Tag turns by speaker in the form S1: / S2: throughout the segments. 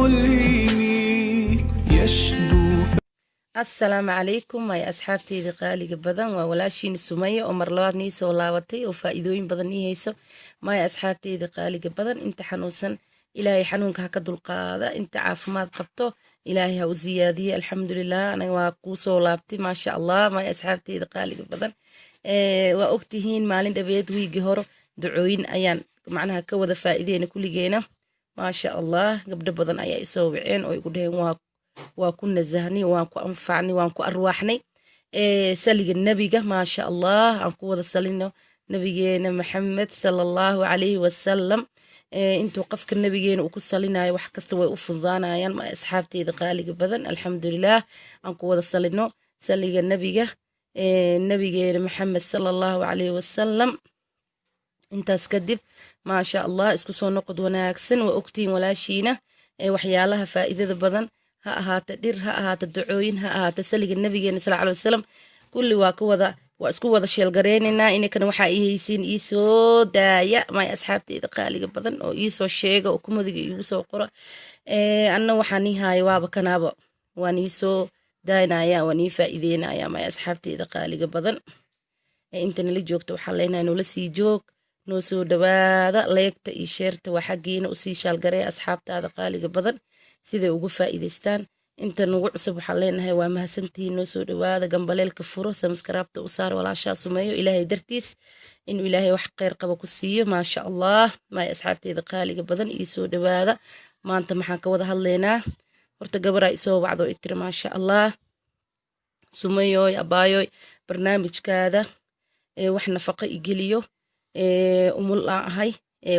S1: ملهم يشدو.
S2: السلام عليكم يا أصحابتي ذي قالي بدن وولاشين السمية ومرلوات نيسو لاوتي وفائدوين بدن نيهيسو ما يا أصحابتي ذي قالي بدن انت حنوسن إلهي حنونك هكذا القادة انت عافمات قبطو إلهي هاو زيادية الحمد لله أنا واقوسو لابتي ما شاء الله ما يا أصحابتي ذي قالي بدن وأكتهين مالين دبيت ويجي هورو دعوين أيان معناها كوذا فائدين كل جينا ما شاء الله قبل بدن أيا يسوعين ويقولين waa ku nasahnay waan ku anfacnay waan ku arwaaxnay saliga nabiga ma sha Allah aan ku wada salino nabigeena Maxamed sallallahu alayhi wasallam intuu qofka nabigeena uu ku salinayo wax kasta way u fududaanayaan ma asxaabteeda qaaliga badan alxamdulillah aan ku wada salino saliga nabiga nabigeena Maxamed sallallahu alayhi wasallam intaas kadib ma sha Allah isku soo noqod wanaagsan waa ogtiin walaashiina waxyaalaha faa'iidada badan ha ahaata dhir ha ahaata ducooyin ha ahaata saliga nabigeena sallallahu alayhi wasallam kulli waa isku wada sheelgareynayna inakana waxa ay haysiin ii soo daaya may asxaabteeda qaaliga badan oo ii soo sheega oo kumadiga igu soo qora anna waxaan ii hayo waaba kanaaba waan ii soo daynaya waan ii faa'iideynaya may asxaabteeda qaaliga badan inta nala joogto waxaan leenahay noola sii joog noo soo dhawaada leegta iyo sheerta waa xaggiina u sii shaalgareeya asxaabtaada qaaliga badan siday ugu faa'iideystaan inta nagu cusub waxaan leenahay waa mahadsantihiin noo soo dhawaada gambaleelka furo samskaraabta u saar walaashaa sumeeyo ilaahay dartiis inuu ilaahay wax kheyr qaba ku siiyo maasha allah maay asxaabteeda qaaliga badan ii soo dhawaada maanta maxaan ka wada hadlaynaa horta gabaraa isoo wacdo itiri maasha allah sumeeyoy abaayoy barnaamijkaada wax nafaqo igeliyo umul aan ahay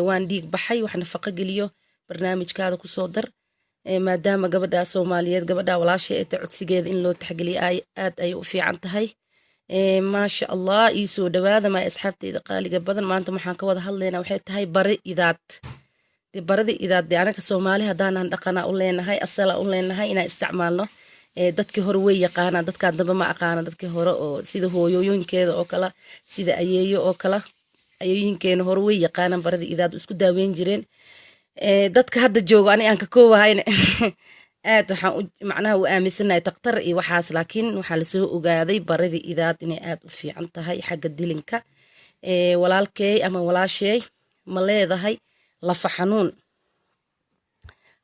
S2: waan dhiig baxay wax nafaqo geliyo barnaamijkaada kusoo dar maadaama gabadha Soomaaliyeed gabadha walaashay ee codsigeeda in loo taxgeliyo aad ay u fiican tahay ma sha Allah ii soo dhawaada ma asxaabteeda qaaliga badan maanta waxaan ka wada hadlaynaa waxay tahay barada idaad anaga Soomaali hadaan dhaqana u leenahay asala u leenahay inaan isticmaalno dadkii hore way yaqaana dadka damba ma aqaana dadkii hore oo sida hooyooyinkeeda oo kala sida ayeeyo oo kala ayeeyinkeena hore way yaqaana barada idaad isku daaweyn jireen dadka hadda joogo ani aan ka koobahayna aad waxaan macnaha u aaminsanahay taqtar iyo waxaas laakiin waxaa la soo ogaaday baradii idaad inay aad u fiican tahay xagga dilinka walaalkay ama walaashay ma leedahay lafa xanuun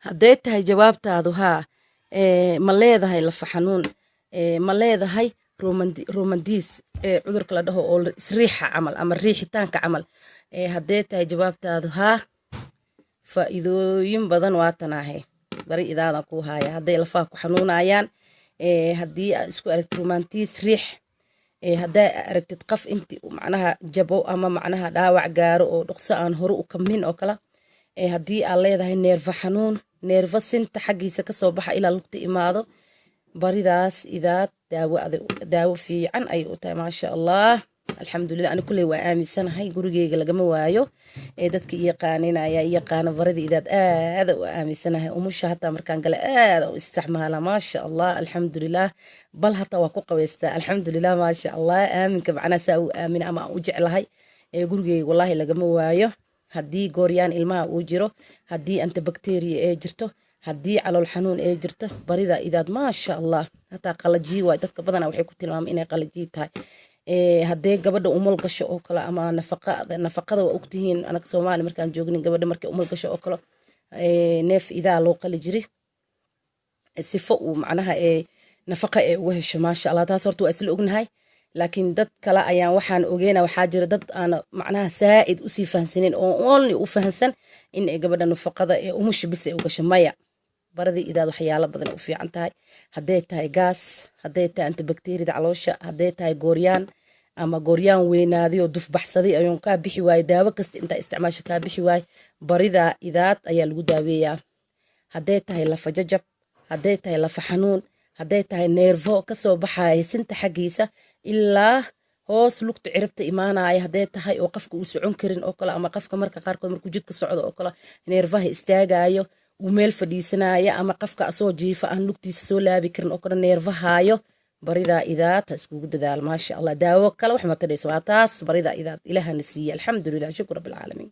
S2: hadday tahay jawaabtaadu haa ma leedahay lafa xanuun ma leedahay romandiis cudurka la dhaho oo isriixa camal ama riixitaanka camal hadday tahay jawaabtaadu haa faa'iidooyin badan waatanahay bari idaadan ku haya hadday lafaa ku xanuunayaan haddii aad isku aragtid romantiis riix hadday aragtid qaf intii macnaha jabo ama macnaha dhaawac gaaro oo dhaqso aan hore u kamin oo kala haddii aad leedahay neerfa xanuun neerfa sinta xaggiisa ka soo baxa ilaa lugta imaado baridaas idaad daawo fiican ay u tahay maasha Allah alxamdulillah ani kuley waa aaminsanahay gurigeyga lagama waayo dadka yaqaaninaya yaqaana baradii idaad aad u aaminsanahay umusha hataa markaan gala aad u isticmaala maasha Allah alxamdulillah bal hataa waa ku qaweystaa alxamdulillah maasha Allah aaminka macnaa saa u aamina ama u jeclahay gurigeyga wallahi lagama waayo haddii gooryaan ilmaha uu jiro haddii anta bakteeriya ee jirto haddii calool xanuun ee jirto barida idaad maasha Allah hataa qalajii waay dadka badanaa waxay ku tilmaamaan inay qalajii tahay haddee gabadha umal gasho oo kale ama nafaqada waa ogtihiin anaga Soomaali markaan joognin gabadha markay umal gasho oo kale neef idaa loo qali jiri sifo uu macnaha nafaqa ee uga hesho maasha Allah taas horta waa isla ognahay laakiin dad kale ayaan waxaan ogeynaa waxaa jira dad aan macnaha saa'id u sii fahansanin oo only u fahansan in gabadha nafaqada ee umusha bis ay u gasho maya baradii idaad waxyaalo badan u fiican tahay hadday tahay gaas hadday tahay antibakteeriyada caloosha hadday tahay gooryaan ama gooryaan weynaaday oo duf baxsaday ayuun kaa bixi waaye daawo kasta intaa isticmaasha kaa bixi waaye barida idaad ayaa lagu daaweeyaa hadday tahay lafa jajab hadday tahay lafa xanuun hadday tahay neervo kasoo baxaya sinta xaggiisa ilaa hoos lugta ciribta imaanaya hadday tahay oo qofka uu socon karin oo kale ama qofka marka qaarkood markuu jidka socdo oo kale neervaha istaagayo uu meel fadhiisanaya ama qofka asoo jiifa aan lugtiisa soo laabi karin oo kale neervahaayo baridaa idaad ha iskugu dadaal maasha Allah daawo kale wax ma tadhayso waa taas baridaa idaad ilaahana siiye alxamdulillah shukr rabbil caalamiin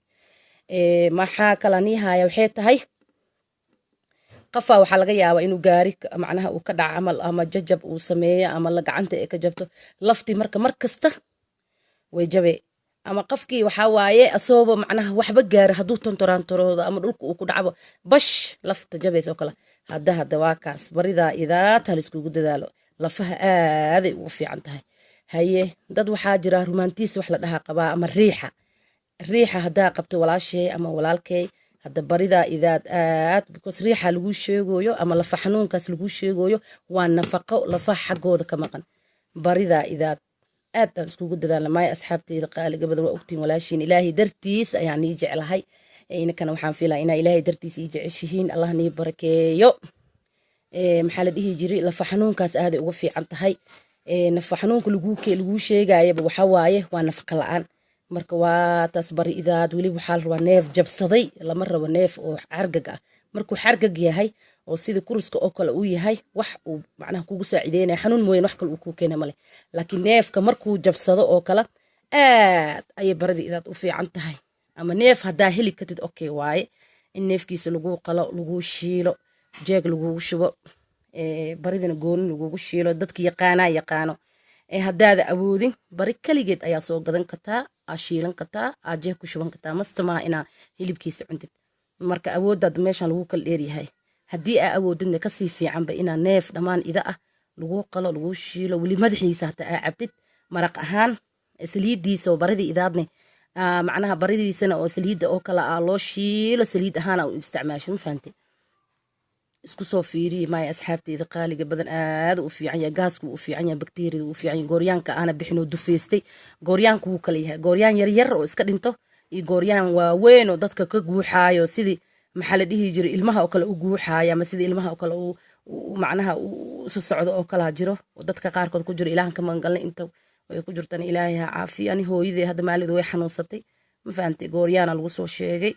S2: maxaa kala niihaya waxay tahay qafaa waxaa laga yaabaa inuu gaari macnaha uu ka dhaca camal ama jajab uu sameeyo ama la gacanta ee ka jabto laftii marka mar kasta way jabe ama qafkii waxaa waaye asooba macnaha waxba gaara hadduu tontoraantoroodo ama dhulka uu ku dhacbo bash lafta jabaysa oo kale hadda waa kaas baridaa idaata laiskugu dadaalo lafaha aaday ugu fiican tahay haye dad waxaa jira rumaantiis wax la dhahaa qabaa ama riixa haddaa qabto walaashey ama walaalkey hadda baridaa idaad aad because riixa lagu sheegoyo ama lafa xanuunkaas lagu sheegoyo waa nafaqo lafaha xaggooda ka maqan baridaa idaad aad aan iskugu dadaalna maayo asxaabteyda qaaliga badan waa ogtiin walaashiin ilaahay dartiis ayaan ii jeclahay inakana waxaan fiilaa inaa ilaahay dartiis ii jeceshihiin allah nii barakeeyo maxaa la dhihi jiray lafa xanuunkaas aaday uga fiican tahay nafa xanuunka laguu sheegayaba waxaa waaye waa nafaqa la-aan marka waa taas bari idaad weliba waxaa la rabaa neef jabsaday lama rabo neef oo xargag ah markuu xargag yahay oo sida kuruska oo kale uu yahay wax uu macnaha kugu saacideynaya xanuun mooyeen wax kale uu kuu keena male laakiin neefka markuu jabsado oo kale aad ayay barida idaad u fiican tahay ama neef haddaa heli kartid okay waaye in neefkiisa laguu qalo laguu shiilo jeeg lagugu shubo baridana gooni lagugu shiilo dadka yaqaano haddaada awoodin bari kaligeed ayaa soo gadan kartaa aa shiilan kartaa aa jeeg ku shuban kartaa mastamaha inaa hilibkiisa cuntid marka awooddaad meeshan lagu kala dheeryahay haddii aa awoodidna kasii fiicanba inaa neef dhammaan ida ah laguu qalo laguu shiilo weli madaxiisa hataa aa cabdid maraq ahaan saliidiisa oo baridii idaadne macnaha baridiisana oo saliidda oo kale aa loo shiilo saliid ahaan u isticmaasho ma fahamte isku soo fiiriye maaya asxaabteyda qaaliga badan aada u fiican yahay gaasku u fiican yahay bakteeriyada u fiican yahay gooryaanka aana bixinoo dufeystay gooryaanku wuu kala yahay gooryaan yaryar oo iska dhinto iyo gooryaan waaweyn oo dadka ka guuxaayo sidii maxaa la dhihi jiray ilmaha oo kale u guuxaayo ama sidii ilmaha oo kale macnaha usa socdo oo kalaa jiro oo dadka qaarkood ku jiro ilaahan ka magangalnay inta way ku jirtaan ilaahay ha caafiyo ani hooyadee hadda maalidu way xanuunsatay ma fahantay gooryaana lagu soo sheegay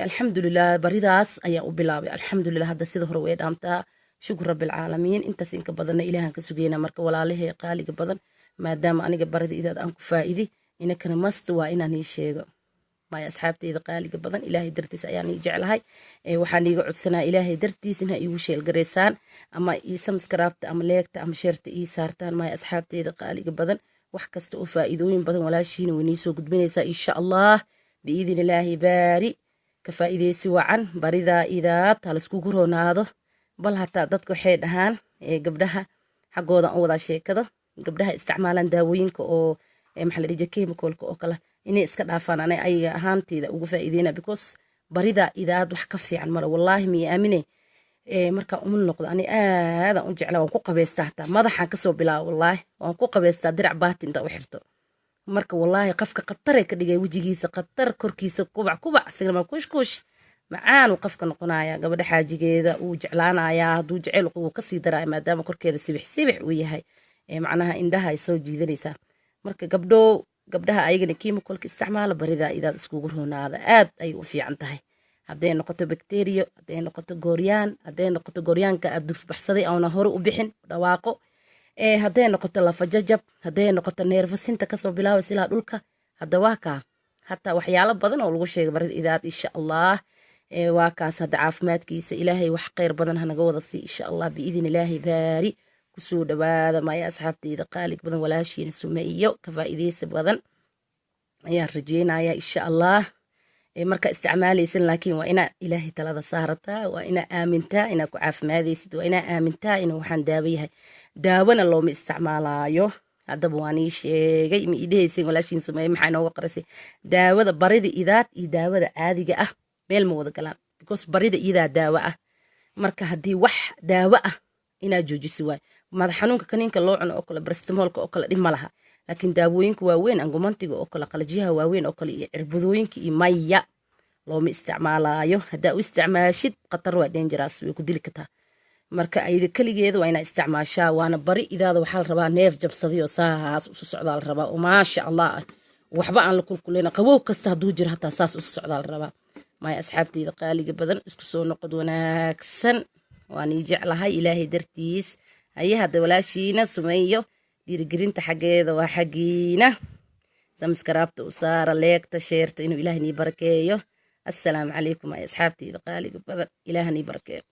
S2: alxamdulilah baridaas ayaan u bilaabay alxamdulilah hadda sida hore way dhaamtaa shukur rabbilcaalamiin intaas inka badanna ilaahan ka sugeyna marka walaalahee qaaliga badan maadaama aniga barida idaad aan ku faa'iiday inakana mast waa inaan ii sheego maya asxaabteyda qaaliga badan ilaahay dartiis ayaan ii jeclahay waxaan iiga codsanaa ilaahay dartiis inha iigu sheelgareysaan ama ii samskaraabta ama leegta ama sheerta ii saartaan maya asxaabteyda qaaliga badan wax kasta oo faa'iidooyin badan walaashiina way nii soo gudbinaysaa insha allah biidin ilaahi baari ka faa'iideysi wacan baridaa idaad ha laiskugu roonaado bal hataa dadka waxay dhahaan gabdhaha xaggoodan u wadaa sheekado gabdhaha isticmaalaan daawooyinka oo maxaa la dhihi chemicalka oo kale inay iska dhaafaan anay ayaga ahaanteyda ugu faa'iideyna because baridaa idaad wax ka fiican male wallaahi miya aamine markaa umul noqdo ani aadan u jeclaa waan ku qabeystaa hataa madaxaan kasoo bilaaba wallaahi waan ku qabeystaa dirac baati inta u xirto marka wallaahi qafka khataree ka dhigay wejigiisa khatar korkiisa kubac signama kushkush macaanuu qafka noqonaya gabadha xaajigeeda uu jeclaanayaa hadduu jeceyl uu kasii daraya maadaama korkeeda sibix uu yahay macnaha indhaha ay soo jiidanaysaa marka gabdhaha ayagana chemicalka isticmaala baridaa idaad iskugu roonaada aad ay u fiican tahay hadday noqoto bakteriyo hadday noqoto gooryaan hadday noqoto gooryaanka aad dufbaxsaday auna hore u bixin dhawaaqo hadday noqoto lafajajab hadday noqoto neerfasinta kasoo bilaabaysa ilaa dhulka hadda waa kaa hataa waxyaalo badan oo lagu sheegay barida idaad insha allah waa kaas hadda caafimaadkiisa ilaahay wax kheyr badan hanaga wada sii insha allah biidin ilaahi baari kusoo dhawaada maya asxaabteyda qaalig badan walaashiina sumeeyo ka faa'iideysa badan ayaan rajeynaya insha allah marka isticmaalaysan laakiin waa inaa ilaahay talada saarataa waa inaa aamintaa inaa ku caafimaadaysid waa inaa aamintaa inuu waxaan daawo yahay daawona looma isticmaalaayo haddaba waan ii sheegay ma idhehaysen walaashiin sumeeye maxaa inooga qarasay daawada barida idaad iyo daawada caadiga ah meel ma wada galaan because barida idaa daawo ah marka haddii wax daawo ah inaad joojisi waay madax xanuunka kaniinka loo cuno oo kale barastimoolka oo kale dhib ma laha laakiin daawooyinka waaweyn angumantiga oo kale qalajyaha waaweyn oo kale iyo cirbadooyinka iyo maya looma isticmaalaayo haddaa u isticmaashid khatar waa dangerous way ku dili kartaa marka ayda keligeeda waa inaa isticmaashaa waana bari idaada waxaa la rabaa neef jabsadayoo saahaas usu socdaa la rabaa oo maasha allah ah waxba aan la kulkuleyna qabow kasta hadduu jiro hataa saas usu socdaa la rabaa maya asxaabteyda qaaliga badan isku soo noqod wanaagsan waan ii jeclahay ilaahay dartiis haye hadda walaashiina sumeeyo dhiirigelinta xaggeeda waa xaggiina samskaraabta u saara leegta sheerta inuu ilaahay nii barakeeyo assalaamu calaykum ay asxaabteyda qaaliga badan ilaaha nii barakeeyo